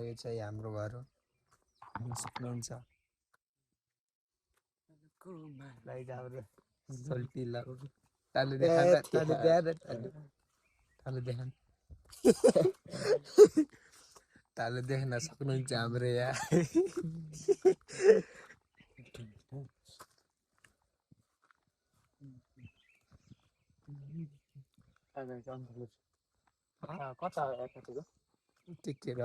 यो चाहिँ हाम्रो घर हो सक्नुहुन्छ लाइक हाम्रो सोल्टी ल तालु देखा तालु देखा तालु देख्न सक्नुहुन्छ हाम्रो यहाँ कता आएको टिकेर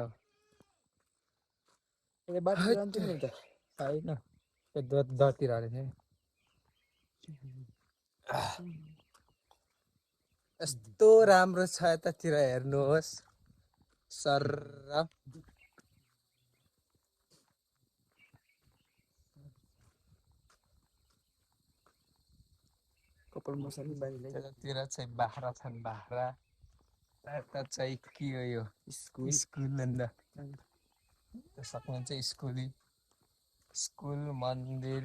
बाटो जान्छु नि त होइन त्यो दतिर अरे थियो यस्तो राम्रो छ यतातिर हेर्नुहोस् सर कपाल मसाले बाहिर त्यतातिर चाहिँ बाख्रा छन् बाख्रा यता चाहिँ के हो यो स्कुल अन्त सक्नुहुन्छ स्कुल मन्दिर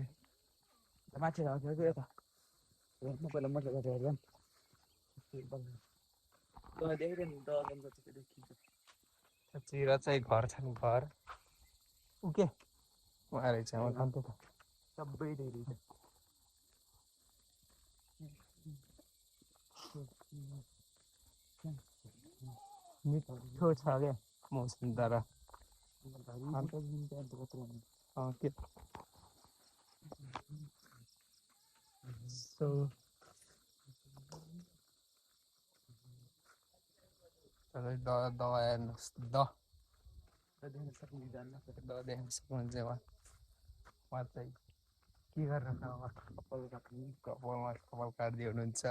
माथि राख्छ कि यता म पहिला मजा गरेर हेर्दा देखेर नि त्यतातिर चाहिँ घर छन् घर उके उहाँ रहेछ म खान्थेँ त सबै धेरै छ मिठो छ क्या मौसम तर के सो तपाईँ दवा हेर्नुहोस् देख्न सक्नुहुन्छ उहाँ चाहिँ के गरेर कपालमा कपाल काट्दै हुनुहुन्छ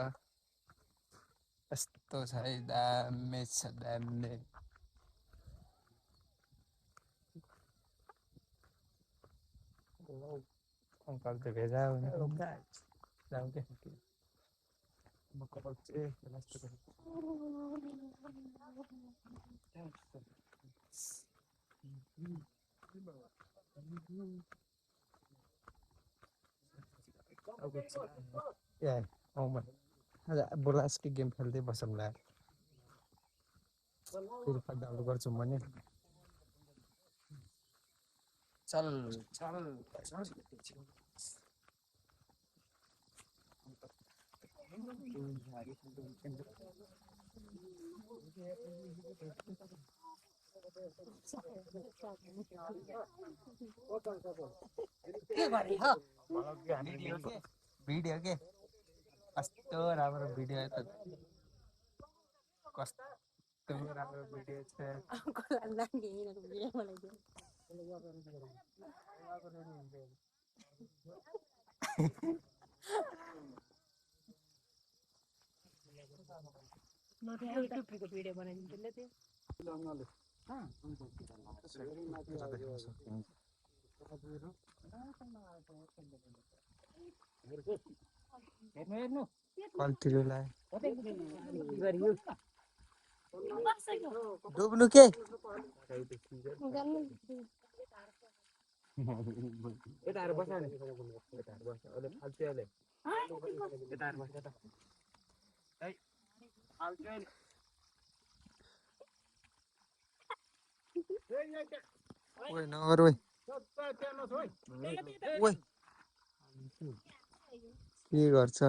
यस्तो छ है दामी छ दामी अङ्कल त भेजा जाउँ के म कपाल चाहिँ बोलास्टिक गेम खेल्दै बसौँला फेरि डाउनलोड गर्छौँ भने चल भिडियो के कस्तो राम्रो भिडियो कस्तो राम्रो भिडियो छ भिडियो बनाइदिन्छु ल त्यो हेर्नु कल्तिर डुब्नु के यता आएर बस्छ नि यता आएर बस्छ अहिले फाल्छु अहिले यता आएर बस्छ त है फाल्छु अहिले ओइ नगर ओइ ओइ के गर्छ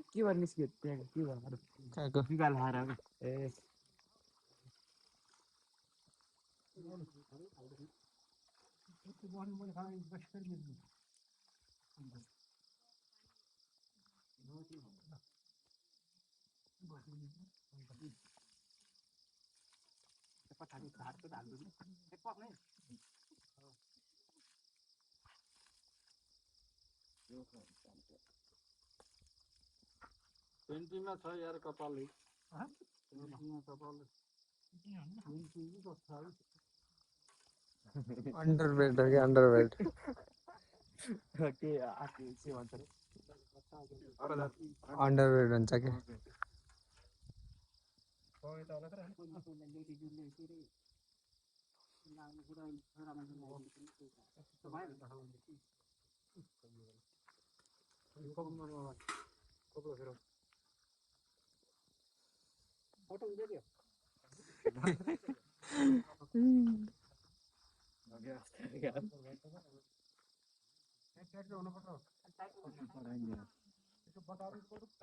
के भन्ने निस्क्यो त्यहाँ के भन्नु कहाँको बिगाल हार ए पछाडि हात त हाल्नु नि पेन्टीमा छ यार कपाल पेन्टीमा कपाल अन्डरवेट हो कि अन्डरवेट के आके के भन्छ रे अन्डरवेट हुन्छ कि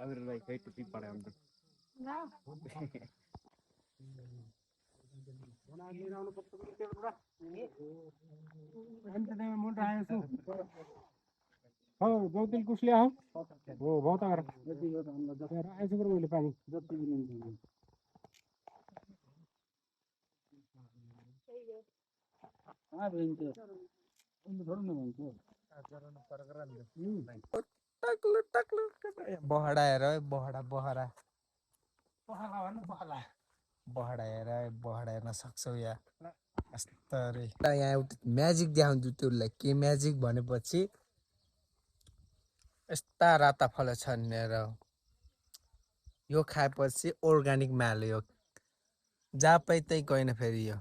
अरूलाई खै टुपी पढायो हो गौतल कुसले आऊ हो बहुत आ रहा ऐसे करो बोले पानी टक्लु टक्लु बहडा हेर है बहडा बहरा बहडा हेर है बहडा हेर्न सक्छौ या यस्तै यहाँ एउटा म्याजिक देखाउँछु त्यसलाई के म्याजिक भनेपछि यस्ता राता फल छन् हेर यो खाएपछि अर्ग्यानिक माल यो जहाँ पाइ त्यही गएन फेरि यो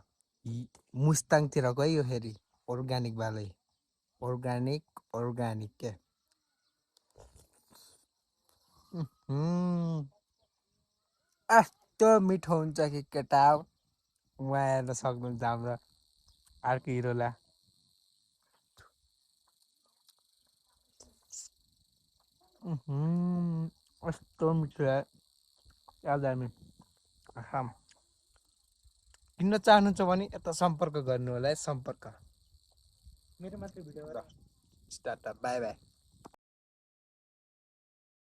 मुस्ताङतिर गयो फेरि अर्ग्यानिक बालै अर्ग्यानिक के यस्तो मिठो हुन्छ कि केटा उहाँ हेर्न सक्नुहुन्छ हाम्रो अर्को हिरोलाई यस्तो मिठो याद हामी किन्न चाहनुहुन्छ भने यता सम्पर्क गर्नु होला है सम्पर्क मेरो मात्र भिडियो स्टार्ट बाई बाई